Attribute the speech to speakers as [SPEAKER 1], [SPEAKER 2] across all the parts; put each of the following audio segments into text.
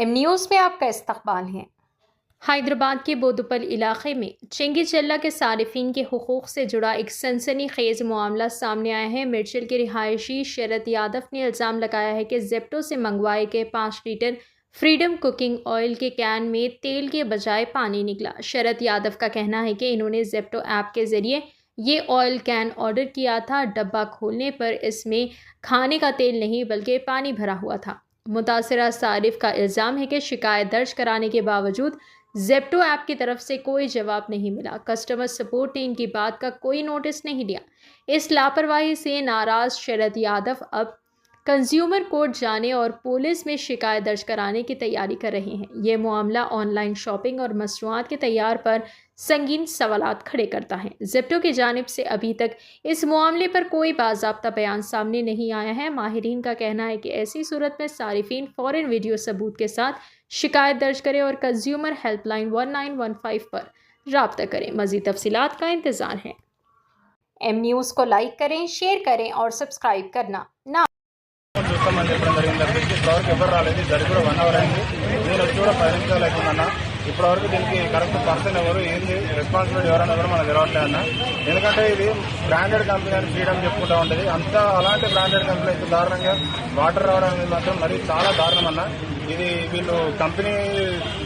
[SPEAKER 1] M news में आपका इस्तकबाल है।
[SPEAKER 2] हैदराबाद के बोदुपल इलाके में चंगी चिल्ला के सारिफिन के हुकूक से जुड़ा एक सनसनीखेज मामला सामने आया है। मिर्चल के रिहायशी शरद यादव ने इल्ज़ाम लगाया है कि जेप्टो से मंगवाए गए 5 लीटर फ्रीडम कुकिंग ऑयल के कैन में तेल के बजाय पानी निकला। शरद यादव का कहना है कि इन्होंने जेप्टो ऐप के ज़रिए ये ऑयल कैन ऑर्डर किया था। डब्बा खोलने पर इसमें खाने का तेल नहीं बल्कि पानी भरा हुआ था। मुतासिरा सारिफ का इल्ज़ाम है कि शिकायत दर्ज कराने के बावजूद जेप्टो ऐप की तरफ से कोई जवाब नहीं मिला। कस्टमर सपोर्ट ने इनकी बात का कोई नोटिस नहीं लिया। इस लापरवाही से नाराज़ शरद यादव अब कंज्यूमर कोर्ट जाने और पुलिस में शिकायत दर्ज कराने की तैयारी कर रहे हैं। ये मामला ऑनलाइन शॉपिंग और मसनूआत के तैयार पर संगीन सवालात खड़े करता है। जेप्टो की जानिब से अभी तक इस मामले पर कोई बाज़ाब्ता बयान सामने नहीं आया है। माहिरीन का कहना है कि ऐसी सूरत में सारिफिन फ़ौरन वीडियो सबूत के साथ शिकायत दर्ज करें और कंज्यूमर हेल्पलाइन 1915 पर राब्ता करें। मज़ीद तफसीलात का इंतज़ार है।
[SPEAKER 1] एम न्यूज़ को लाइक करें, शेयर करें और सब्सक्राइब करना ना
[SPEAKER 3] చూస్తామని చెప్పడం జరిగింది. ఇప్పటివరకు ఎవరు రాలేదు. జరిగి కూడా 1 అవర్ అయింది. నేను వచ్చి కూడా 10 నిమిషాలు అవుతుందన్న. ఇప్పటివరకు దీనికి కరెక్ట్ పర్సన్ ఎవరు, ఏంది రెస్పాన్సిబిలిటీ ఎవరన్నా ఎవరు మనకు తెలవట్లేదు అన్న. ఎందుకంటే ఇది బ్రాండెడ్ కంపెనీ అని ఫ్రీడమ్ చెప్పుకుంటూ ఉంటుంది. అంత అలాంటి బ్రాండెడ్ కంపెనీ అయితే దారుణంగా వాటర్ రావడం అనేది మాత్రం మరి చాలా దారుణం అన్న. ఇది వీళ్ళు కంపెనీ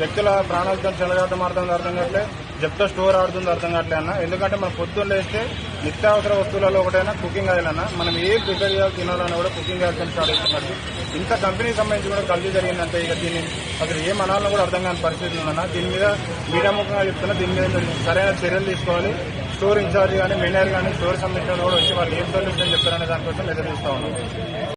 [SPEAKER 3] వ్యక్తుల ప్రాణాలతో చెలగాటం అర్థం కావట్లే, జెప్టో స్టోర్ ఆడుతుంది అర్థం కావట్లే అన్న. ఎందుకంటే మనం పొద్దున్న లేస్తే నిత్యావసర వస్తువులలో ఒకటైనా కుకింగ్ ఆయిల్ అన్న. మనం ఏ ప్రిపేర్ చేయాలి తినాలన్నా కూడా కుకింగ్ ఆయిల్ స్టార్ట్ అవుతున్నట్టు ఇంత కంపెనీకి సంబంధించి కూడా కలిసి జరిగిందంటే ఇక దీన్ని అసలు ఏం అనాలన్నా కూడా అర్థం కాని పరిస్థితి ఉందన్న. దీని మీద మీడియాముఖంగా చెప్తున్నా, దీని మీద సరైన చర్యలు తీసుకోవాలి. స్టోర్ ఇన్ఛార్జ్ కానీ మేనేజర్ కానీ స్టోర్ సంబంధించిన కూడా వచ్చి వాళ్ళు ఏం సొల్యూషన్ చెప్తారనే దానికోసం ఎదురు చూస్తా ఉన్నాం.